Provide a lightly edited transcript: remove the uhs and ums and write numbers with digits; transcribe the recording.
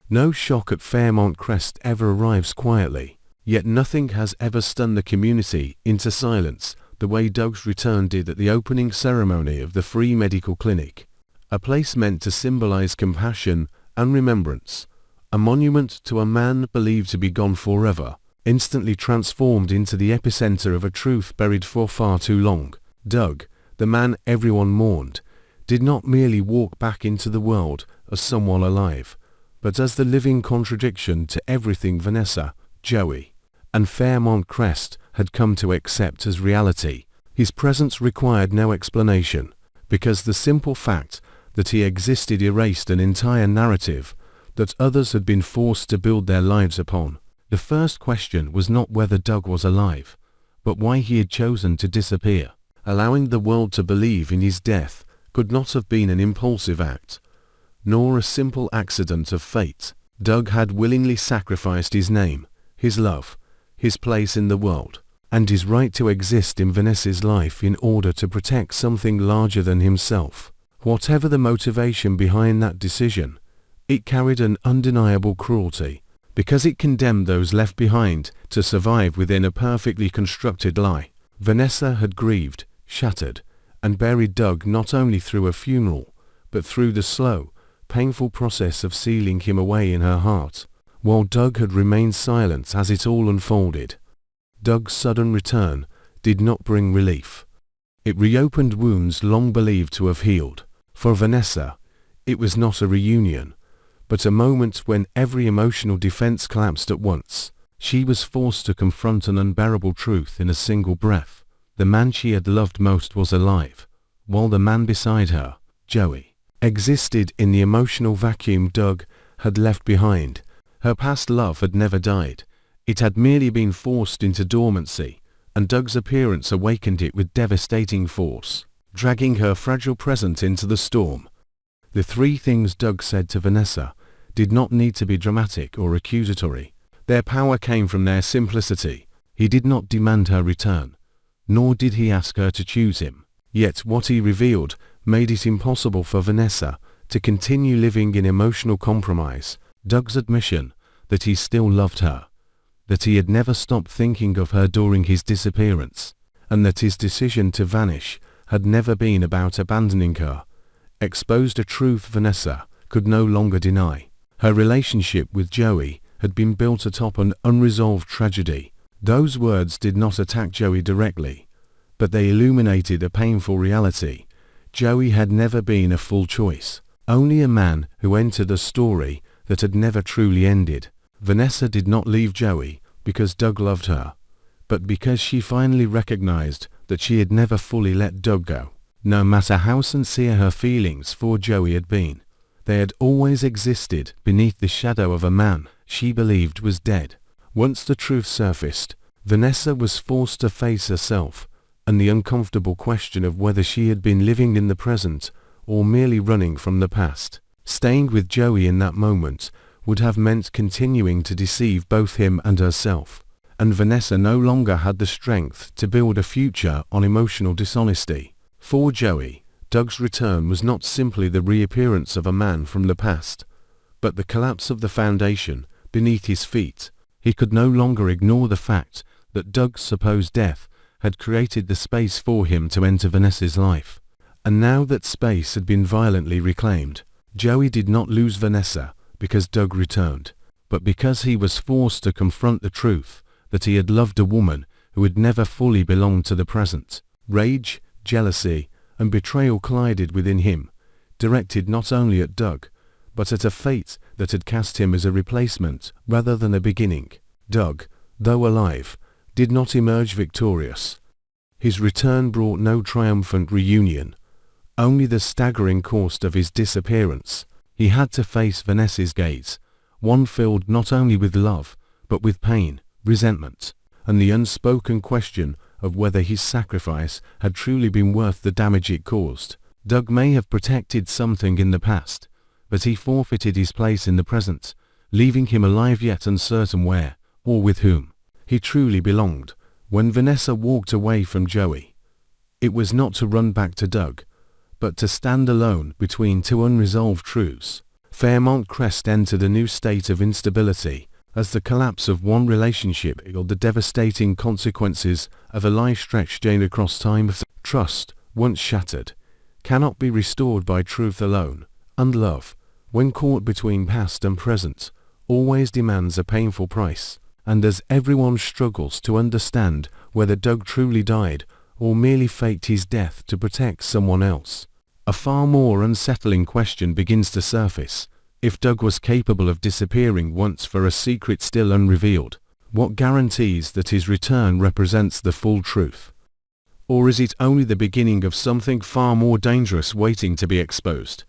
No shock at Fairmont Crest ever arrives quietly, yet nothing has ever stunned the community into silence the way Doug's return did at the opening ceremony of the free medical clinic. A place meant to symbolize compassion and remembrance, a monument to a man believed to be gone forever, instantly transformed into the epicenter of a truth buried for far too long. Doug, the man everyone mourned, did not merely walk back into the world as someone alive, but as the living contradiction to everything Vanessa, Joey, and Fairmont Crest had come to accept as reality. His presence required no explanation, because the simple fact that he existed erased an entire narrative that others had been forced to build their lives upon. The first question was not whether Doug was alive, but why he had chosen to disappear. Allowing the world to believe in his death could not have been an impulsive act, nor a simple accident of fate. Doug had willingly sacrificed his name, his love, his place in the world, and his right to exist in Vanessa's life in order to protect something larger than himself. Whatever the motivation behind that decision, it carried an undeniable cruelty, because it condemned those left behind to survive within a perfectly constructed lie. Vanessa had grieved, shattered, and buried Doug not only through a funeral, but through the slow, painful process of sealing him away in her heart, while Doug had remained silent as it all unfolded. Doug's sudden return did not bring relief. It reopened wounds long believed to have healed. For Vanessa, it was not a reunion, but a moment when every emotional defense collapsed at once. She was forced to confront an unbearable truth in a single breath. The man she had loved most was alive, while the man beside her, Joey, existed in the emotional vacuum Doug had left behind. Her past love had never died. It had merely been forced into dormancy, and Doug's appearance awakened it with devastating force, dragging her fragile present into the storm. The three things Doug said to Vanessa did not need to be dramatic or accusatory. Their power came from their simplicity. He did not demand her return, nor did he ask her to choose him. Yet what he revealed made it impossible for Vanessa to continue living in emotional compromise. Doug's admission that he still loved her, that he had never stopped thinking of her during his disappearance, and that his decision to vanish had never been about abandoning her, exposed a truth Vanessa could no longer deny. Her relationship with Joey had been built atop an unresolved tragedy. Those words did not attack Joey directly, but they illuminated a painful reality. Joey had never been a full choice, only a man who entered a story that had never truly ended. Vanessa did not leave Joey because Doug loved her, but because she finally recognized that she had never fully let Doug go. No matter how sincere her feelings for Joey had been, they had always existed beneath the shadow of a man she believed was dead. Once the truth surfaced, Vanessa was forced to face herself and the uncomfortable question of whether she had been living in the present or merely running from the past. Staying with Joey in that moment would have meant continuing to deceive both him and herself, and Vanessa no longer had the strength to build a future on emotional dishonesty. For Joey, Doug's return was not simply the reappearance of a man from the past, but the collapse of the foundation beneath his feet. He could no longer ignore the fact that Doug's supposed death had created the space for him to enter Vanessa's life. And now that space had been violently reclaimed, Joey did not lose Vanessa because Doug returned, but because he was forced to confront the truth that he had loved a woman who had never fully belonged to the present. Rage, jealousy, and betrayal collided within him, directed not only at Doug, but at a fate that had cast him as a replacement rather than a beginning. Doug, though alive, did not emerge victorious. His return brought no triumphant reunion, only the staggering cost of his disappearance. He had to face Vanessa's gaze, one filled not only with love, but with pain, resentment, and the unspoken question of whether his sacrifice had truly been worth the damage it caused. Doug may have protected something in the past, but he forfeited his place in the present, leaving him alive yet uncertain where, or with whom, he truly belonged. When Vanessa walked away from Joey, it was not to run back to Doug, but to stand alone between two unresolved truths. Fairmont Crest entered a new state of instability, as the collapse of one relationship revealed the devastating consequences of a life stretched across time. Trust, once shattered, cannot be restored by truth alone, and love, when caught between past and present, always demands a painful price. And as everyone struggles to understand whether Doug truly died or merely faked his death to protect someone else, a far more unsettling question begins to surface. If Doug was capable of disappearing once for a secret still unrevealed, what guarantees that his return represents the full truth? Or is it only the beginning of something far more dangerous waiting to be exposed?